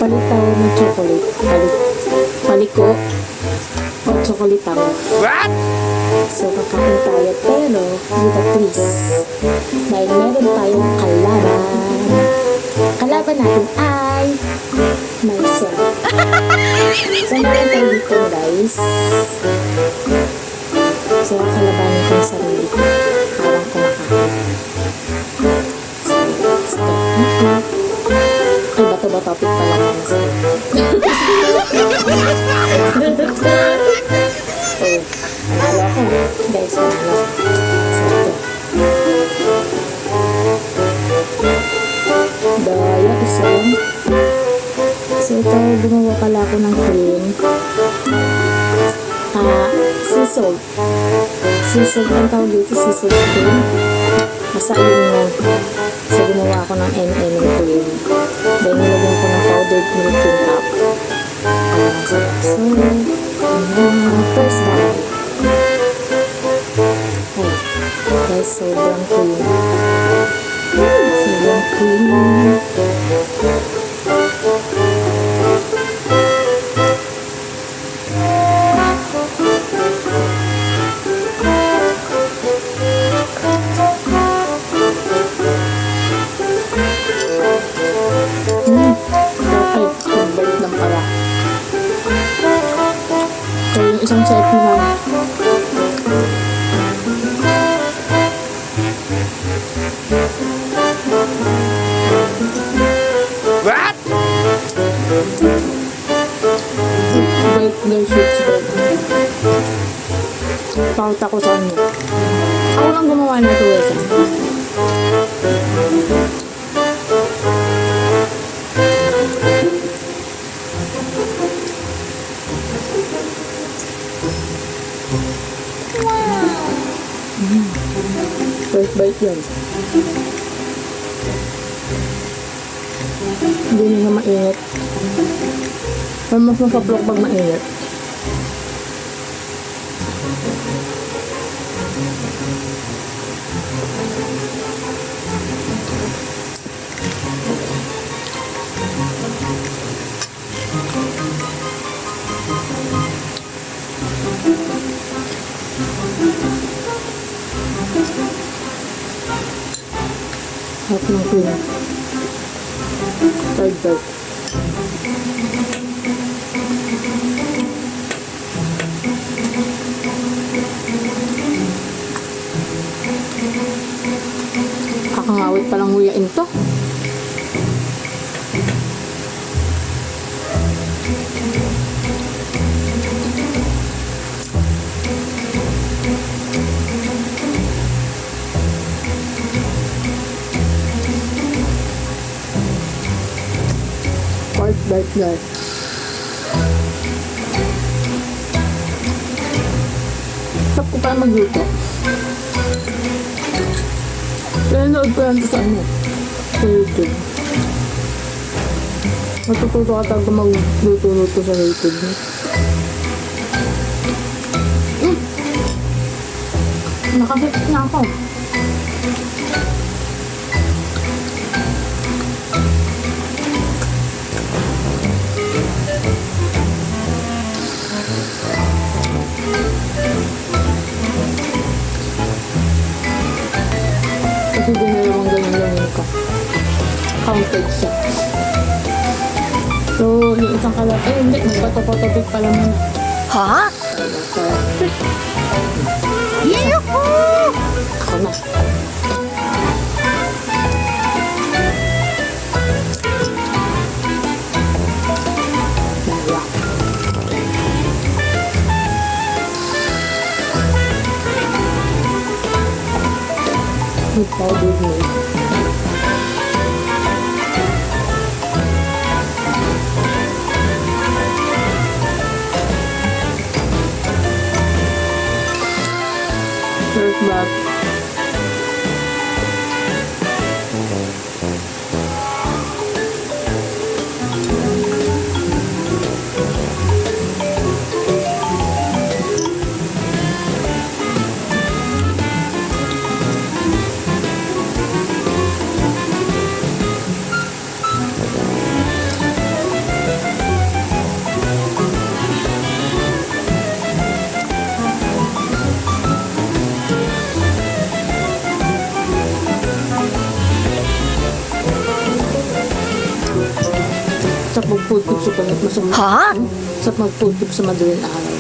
Palitaw ng chocolate. Paliko o chocolate. What? So, kakain tayo pero with a twist. Dahil meron tayong kalaban. Kalaban natin ay myself. So, meron tayo dito guys. So, kalabanin ko yung sarili ko habang kumakain. So, let's go. Ay, bato ba topic pa lang ako sa oh, panalo ako. Guys, panalo. So, ito. Daya, isa lang. So, ito, gumawa pala ako ng cream. Sea salt ang tawag dito, sea salt cream. Basta yun mo. So, gumawa ako ng M&M cream. Then, nilagyan ko ng powdered milk yung top. So, first bite. Oh, guys, sobrang cream. Sobrang cream. Isang set na lang. What? Bait na chips bread. Takot ako sa ano. Ako lang gumawa na ito. First bite yan. Hindi nyo na mainit. Pero mas masaplok pag mainit. Harap ng cream. Third bite. Kakangawit palang huyain to. Fourth bite guys. Stop ko pa magluto. Pinanood ko yan sa ano, sa YouTube. Matututo ka talaga magluto-luto sa YouTube. Nakafit na ako. Kasi ginawang ganyan-ganyan ka. Counted siya. So, yung isang kalat, hindi, magpato-patobit pala muna. Ha? Yuhuu! Ako na. Daya. With powdered milk. First bite. Sarap mag-food trip sa Ha? Sarap mag-food trip sa madaling araw.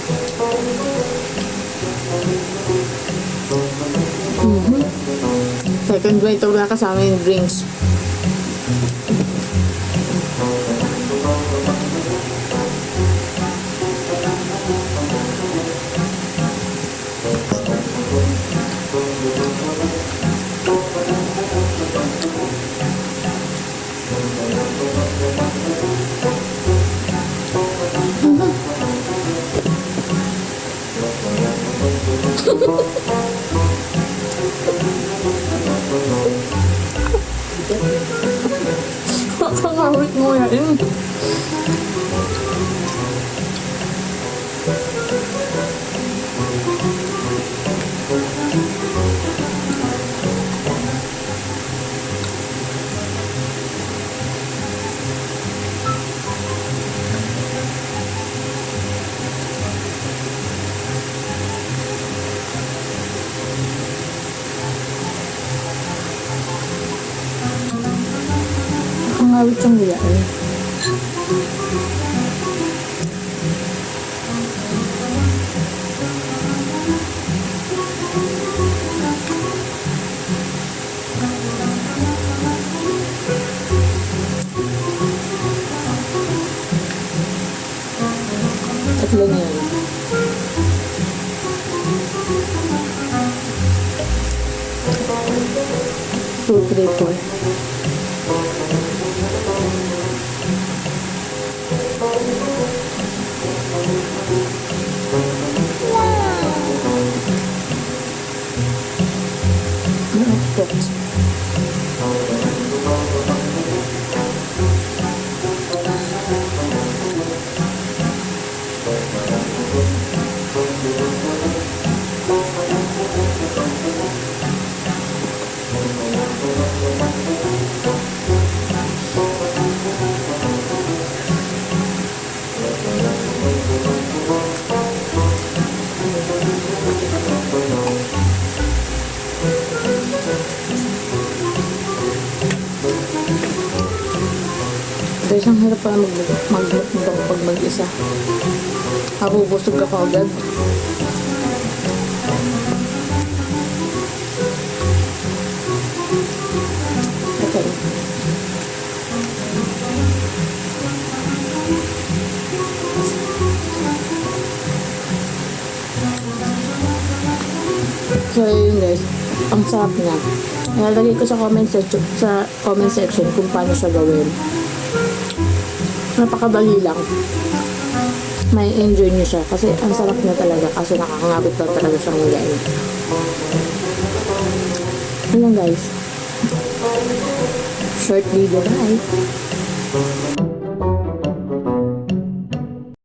Second way ito na kasama yung drinks. Kakangawit mo yan. Kakangawit yung guyaan. Tatlo na yan. Two, three, four. Next. Guys, ang hirap pala mag-mukbang pag mag-isa. Mabubusog ako agad. Okay. So, yun guys. Ang sarap niya. Ilalagay ko sa comment section kung paano siya gawin. Napakadali lang. May enjoy nyo siya kasi ang sarap niya talaga kasi nakakangabit daw talaga siyang ngayon. Yun lang guys. Short video, bye!